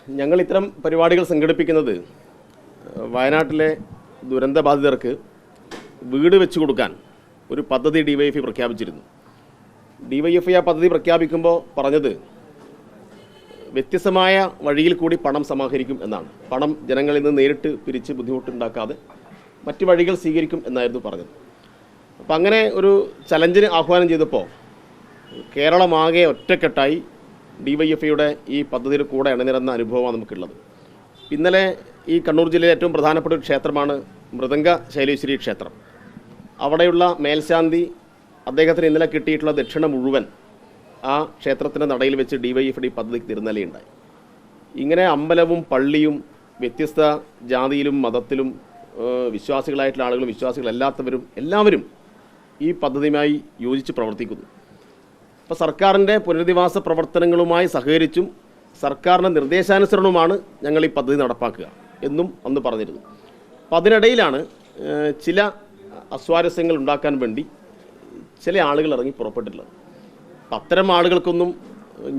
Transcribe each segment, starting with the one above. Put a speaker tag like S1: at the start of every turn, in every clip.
S1: ഞങ്ങൾ ഇത്തരം പരിപാടികൾ സംഘടിപ്പിക്കുന്നത് വയനാട്ടിലെ ദുരന്തബാധിതർക്ക് വീട് വെച്ച് കൊടുക്കാൻ ഒരു പദ്ധതി ഡിവൈഎഫ്ഐ പ്രഖ്യാപിച്ചിരുന്നു. ഡിവൈഎഫ്ഐ ആ പദ്ധതി പ്രഖ്യാപിക്കുമ്പോൾ പറഞ്ഞത് വ്യത്യസ്തമായ വഴിയിൽ കൂടി പണം സമാഹരിക്കും എന്നാണ്. പണം ജനങ്ങളിൽ നിന്ന് നേരിട്ട് പിരിച്ച് ബുദ്ധിമുട്ടുണ്ടാക്കാതെ മറ്റ് വഴികൾ സ്വീകരിക്കും എന്നായിരുന്നു പറഞ്ഞത്. അപ്പം അങ്ങനെ ഒരു ചലഞ്ചിന് ആഹ്വാനം ചെയ്തപ്പോൾ കേരളമാകെ ഒറ്റക്കെട്ടായി ഡിവൈഎഫ്ഐയുടെ ഈ പദ്ധതിയുടെ കൂടെ അണിനിരന്ന അനുഭവമാണ് നമുക്കുള്ളത്. ഇന്നലെ ഈ കണ്ണൂർ ജില്ലയിലെ ഏറ്റവും പ്രധാനപ്പെട്ട ഒരു ക്ഷേത്രമാണ് മൃദംഗ ശൈലേശ്വരി ക്ഷേത്രം. അവിടെയുള്ള മേൽശാന്തി അദ്ദേഹത്തിന് ഇന്നലെ കിട്ടിയിട്ടുള്ള ദക്ഷിണ മുഴുവൻ ആ ക്ഷേത്രത്തിൻ്റെ നടയിൽ വെച്ച് ഡിവൈഎഫ്ഐ പദ്ധതിക്ക് തിരുനല്ലുണ്ടായി. ഇങ്ങനെ അമ്പലവും പള്ളിയും വ്യത്യസ്ത ജാതിയിലും മതത്തിലും വിശ്വാസികളായിട്ടുള്ള ആളുകളും വിശ്വാസികളല്ലാത്തവരും എല്ലാവരും ഈ പദ്ധതിയുമായി യോജിച്ച് പ്രവർത്തിക്കുന്നു. അപ്പോൾ സർക്കാരിൻ്റെ പുനരധിവാസ പ്രവർത്തനങ്ങളുമായി സഹകരിച്ചും സർക്കാരിൻ്റെ നിർദ്ദേശാനുസരണവുമാണ് ഞങ്ങൾ ഈ പദ്ധതി നടപ്പാക്കുക എന്നും അന്ന് പറഞ്ഞിരുന്നു. അപ്പോൾ അതിനിടയിലാണ് ചില അസ്വാരസ്യങ്ങൾ ഉണ്ടാക്കാൻ വേണ്ടി ചില ആളുകൾ ഇറങ്ങി പുറപ്പെട്ടിട്ടുള്ളത്. അപ്പം അത്തരം ആളുകൾക്കൊന്നും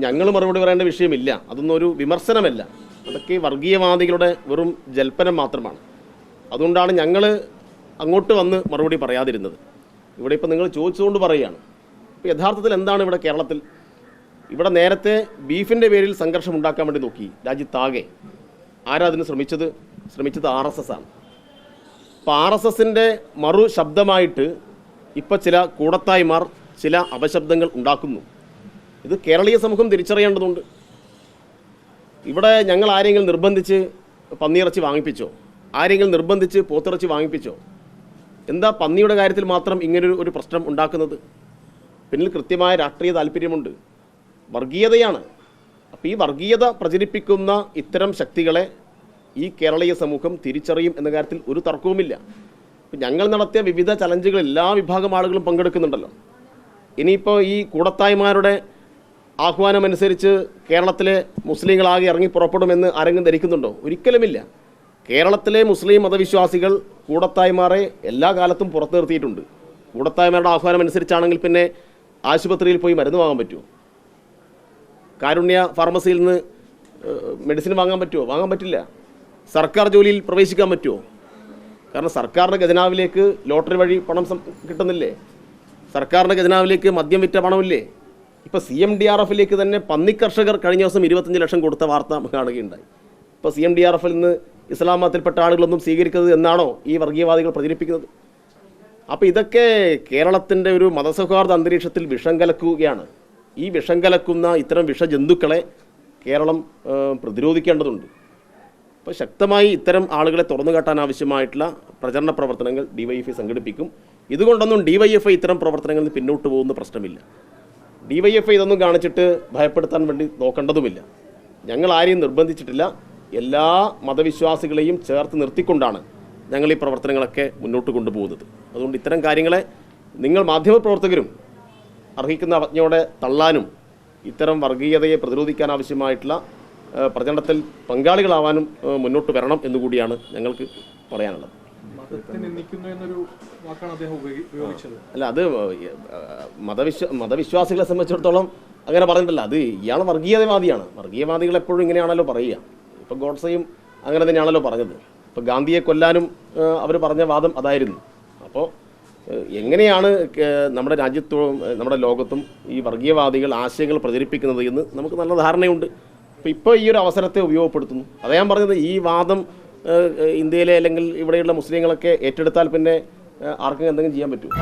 S1: ഞങ്ങൾ മറുപടി പറയേണ്ട വിഷയമില്ല. അതൊന്നും ഒരു വിമർശനമല്ല. അതൊക്കെ വർഗീയവാദികളുടെ വെറും ജൽപ്പനം മാത്രമാണ്. അതുകൊണ്ടാണ് ഞങ്ങൾ അങ്ങോട്ട് വന്ന് മറുപടി പറയാതിരുന്നത്. ഇവിടെ ഇപ്പോൾ നിങ്ങൾ ചോദിച്ചുകൊണ്ട് പറയുകയാണ്. ഇപ്പോൾ യഥാർത്ഥത്തിൽ എന്താണ് ഇവിടെ കേരളത്തിൽ? ഇവിടെ നേരത്തെ ബീഫിൻ്റെ പേരിൽ സംഘർഷം ഉണ്ടാക്കാൻ വേണ്ടി നോക്കി രാജ്യത്താകെ. ആരാ അതിന് ശ്രമിച്ചത് RSS ആണ്. അപ്പോൾ RSSൻ്റെ മറു ശബ്ദമായിട്ട് ഇപ്പോൾ ചില കൂടത്തായിമാർ ചില അപശബ്ദങ്ങൾ ഉണ്ടാക്കുന്നു. ഇത് കേരളീയ സമൂഹം തിരിച്ചറിയേണ്ടതുണ്ട്. ഇവിടെ ഞങ്ങൾ ആരെങ്കിലും നിർബന്ധിച്ച് പന്നിയിറച്ചി വാങ്ങിപ്പിച്ചോ? ആരെങ്കിലും നിർബന്ധിച്ച് പോത്തിറച്ചി വാങ്ങിപ്പിച്ചോ? എന്താ പന്നിയുടെ കാര്യത്തിൽ മാത്രം ഇങ്ങനൊരു പ്രശ്നം ഉണ്ടാക്കുന്നത്? പിന്നിൽ കൃത്യമായ രാഷ്ട്രീയ താല്പര്യമുണ്ട്, വർഗീയതയാണ്. അപ്പോൾ ഈ വർഗീയത പ്രചരിപ്പിക്കുന്ന ഇത്തരം ശക്തികളെ ഈ കേരളീയ സമൂഹം തിരിച്ചറിയും എന്ന കാര്യത്തിൽ ഒരു തർക്കവുമില്ല. ഞങ്ങൾ നടത്തിയ വിവിധ ചലഞ്ചുകൾ എല്ലാ വിഭാഗം ആളുകളും പങ്കെടുക്കുന്നുണ്ടല്ലോ. ഇനിയിപ്പോൾ ഈ കൂടത്തായ്മാരുടെ ആഹ്വാനമനുസരിച്ച് കേരളത്തിലെ മുസ്ലിങ്ങളാകെ ഇറങ്ങി പുറപ്പെടുമെന്ന് ആരെങ്കിലും ധരിക്കുന്നുണ്ടോ? ഒരിക്കലുമില്ല. കേരളത്തിലെ മുസ്ലിം മതവിശ്വാസികൾ കൂടത്തായ്മാരെ എല്ലാ കാലത്തും പുറത്തു നിർത്തിയിട്ടുണ്ട്. കൂടത്തായ്മാരുടെ ആഹ്വാനം അനുസരിച്ചാണെങ്കിൽ പിന്നെ ആശുപത്രിയിൽ പോയി മരുന്ന് വാങ്ങാൻ പറ്റുമോ? കാരുണ്യ ഫാർമസിയിൽ നിന്ന് മെഡിസിൻ വാങ്ങാൻ പറ്റുമോ? വാങ്ങാൻ പറ്റില്ല. സർക്കാർ ജോലിയിൽ പ്രവേശിക്കാൻ പറ്റുമോ? കാരണം സർക്കാരിൻ്റെ ഖജനാവിലേക്ക് ലോട്ടറി വഴി പണം കിട്ടുന്നില്ലേ? സർക്കാരിൻ്റെ ഖജനാവിലേക്ക് മദ്യം വിറ്റ പണമില്ലേ? ഇപ്പോൾ CMDRFിലേക്ക് തന്നെ പന്നിക്കർഷകർ കഴിഞ്ഞ ദിവസം 25 ലക്ഷം കൊടുത്ത വാർത്ത കാണുകയുണ്ടായി. ഇപ്പോൾ CMDRFിൽ നിന്ന് ഇസ്ലാം മതത്തിൽപ്പെട്ട ആളുകളൊന്നും സ്വീകരിക്കുന്നത് എന്നാണോ ഈ വർഗീയവാദികൾ പ്രചരിപ്പിക്കുന്നത്? അപ്പോൾ ഇതൊക്കെ കേരളത്തിൻ്റെ ഒരു മതസൗഹാർദ്ദ അന്തരീക്ഷത്തിൽ വിഷം കലക്കുകയാണ്. ഈ വിഷം കലക്കുന്ന ഇത്തരം വിഷജന്തുക്കളെ കേരളം പ്രതിരോധിക്കേണ്ടതുണ്ട്. അപ്പോൾ ശക്തമായി ഇത്തരം ആളുകളെ തുറന്നു കാട്ടാൻ ആവശ്യമായിട്ടുള്ള പ്രചരണ പ്രവർത്തനങ്ങൾ ഡിവൈഎഫ്ഐ സംഘടിപ്പിക്കും. ഇതുകൊണ്ടൊന്നും ഡിവൈഎഫ്ഐ ഇത്തരം പ്രവർത്തനങ്ങളിൽ പിന്നോട്ട് പോകുന്ന പ്രശ്നമില്ല. ഡിവൈഎഫ്ഐ ഇതൊന്നും കാണിച്ചിട്ട് ഭയപ്പെടുത്താൻ വേണ്ടി നോക്കേണ്ടതുമില്ല. ഞങ്ങൾ ആരെയും നിർബന്ധിച്ചിട്ടില്ല. എല്ലാ മതവിശ്വാസികളെയും ചേർത്ത് നിർത്തിക്കൊണ്ടാണ് ഞങ്ങൾ ഈ പ്രവർത്തനങ്ങളൊക്കെ മുന്നോട്ട് കൊണ്ടുപോകുന്നത്. അതുകൊണ്ട് ഇത്തരം കാര്യങ്ങളെ നിങ്ങൾ മാധ്യമപ്രവർത്തകരും അർഹിക്കുന്ന അവജ്ഞയോടെ തള്ളാനും ഇത്തരം വർഗീയതയെ പ്രതിരോധിക്കാൻ ആവശ്യമായിട്ടുള്ള പ്രചരണത്തിൽ പങ്കാളികളാവാനും മുന്നോട്ട് വരണം എന്നുകൂടിയാണ് ഞങ്ങൾക്ക് പറയാനുള്ളത്. അല്ല, അത് മതവിശ്വാസികളെ സംബന്ധിച്ചിടത്തോളം അങ്ങനെ പറഞ്ഞിട്ടില്ല. അത് ഇയാൾ വർഗീയതവാദിയാണ്. വർഗീയവാദികൾ എപ്പോഴും ഇങ്ങനെയാണല്ലോ പറയുക. ഇപ്പോൾ ഗോഡ്സെയും അങ്ങനെ തന്നെയാണല്ലോ പറഞ്ഞത്. ഇപ്പോൾ ഗാന്ധിയെ കൊല്ലാനും അവർ പറഞ്ഞ വാദം അതായിരുന്നു. അപ്പോൾ എങ്ങനെയാണ് നമ്മുടെ രാജ്യത്തും നമ്മുടെ ലോകത്തും ഈ വർഗീയവാദികൾ ആശയങ്ങൾ പ്രചരിപ്പിക്കുന്നത് എന്ന് നമുക്ക് നല്ല ധാരണയുണ്ട്. ഇപ്പോൾ ഈ ഒരു അവസരത്തെ ഉപയോഗപ്പെടുത്തുന്നു. അതാ ഞാൻ പറഞ്ഞത്, ഈ വാദം ഇന്ത്യയിലെ അല്ലെങ്കിൽ ഇവിടെയുള്ള മുസ്ലിങ്ങളൊക്കെ ഏറ്റെടുത്താൽ പിന്നെ ആർക്കും എന്തെങ്കിലും ചെയ്യാൻ പറ്റുമോ?